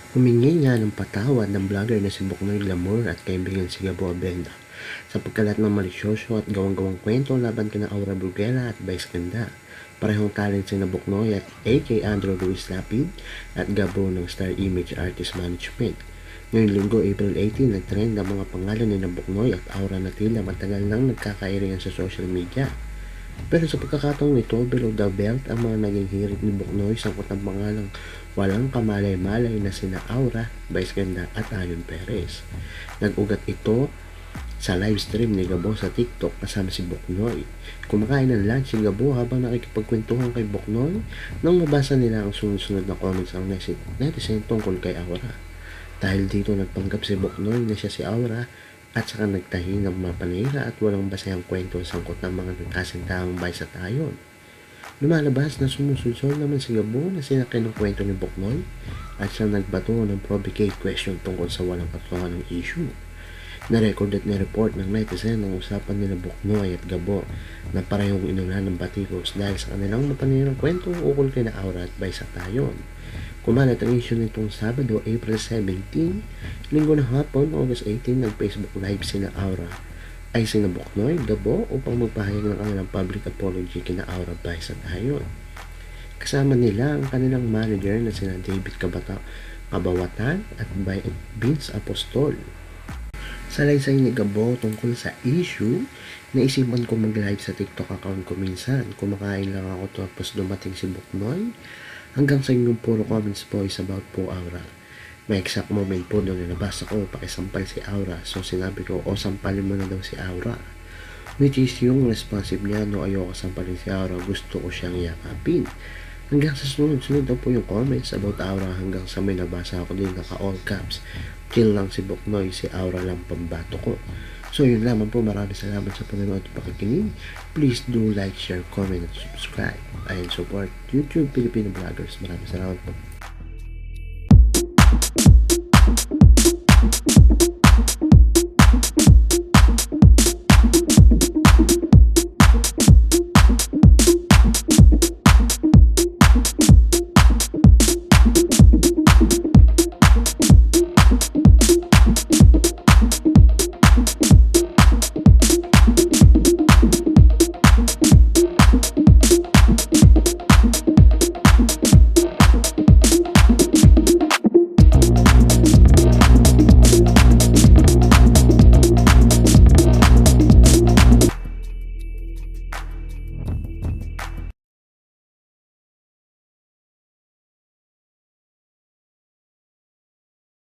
Humingi nga ng patawad ng vlogger na si Buknoy Glamour at kaibigan si Gabo Abenda sa pagkalat ng malisyoso at gawang-gawang kwento laban kina Aura Brugela at Vice Ganda. Parehong talent si na Buknoy at AK Andrew Luis Lapid at Gabo ng Star Image Artist Management. Ngayong linggo, April 18, nagtrend ang mga pangalan ni na Buknoy at Aura na tila matagal nang nagkakairingan sa social media. Pero sa pagkakataong nito, below the belt ang mga naging hirit ni Buknoy sangkot ng pangalang walang kamalay-malay na sina Aura, Vice Ganda at Ayon Perez. Nag-ugat ito sa live stream ni Gabo sa TikTok kasama si Buknoy. Kumakain ng lunch si Gabo habang nakikipagkwentuhan kay Buknoy nang mabasa nila ang sunod-sunod na comments ang netizen tungkol kay Aura. Dahil dito nagpanggap si Buknoy na siya si Aura at saka nagtahi ng mga panira at walang basahang kwento sangkot ng mga nagkasintaang Vice at Ayon. Lumalabas na sumusulsol naman si Gabo na sinakyan ng kwento ni Buknoy at siya nagbato ng provocate question tungkol sa walang katotohanan ng issue. Na-record at na-report ng netizen ang usapan nila Buknoy at Gabo na parehong inulan ng batikos dahil sa kanilang mapanirang kwento ukol kay na Aura at Vice at Ayon. Kumalat ang issue nitong Sabado, April 17, linggo ng hapon, August 18, nag-Facebook Live sina Aura ay sina Buknoy, Gabo upang magpahayag ng kanilang public apology kina Aura, Vice at Ayon. Kasama nila ang kanilang manager na sina David Kabawatan at Vince Apostol. Salaysay ni Gabo tungkol sa issue, naisipan ko mag-live sa TikTok account ko minsan. Kumakain lang ako tapos dumating si Buknoy. Hanggang sa inyong puro comments po is about po Aura. May exact moment po doon na nabasa ko, pakisampal si Aura. So sinabi ko, sampalin mo na daw si Aura. Which is yung responsive niya, no, ayoko sampalin si Aura, gusto ko siyang yakapin. Hanggang sa sunod-sunod daw po yung comments about Aura hanggang sa may nabasa ako din naka all caps. Chill lang si Buknoy, si Aura lang pambato ko. So yun lamang po, maraming salamat sa panonood at pakikinig. Please do like, share, comment at subscribe. And support YouTube Filipino Vloggers. Maraming salamat po.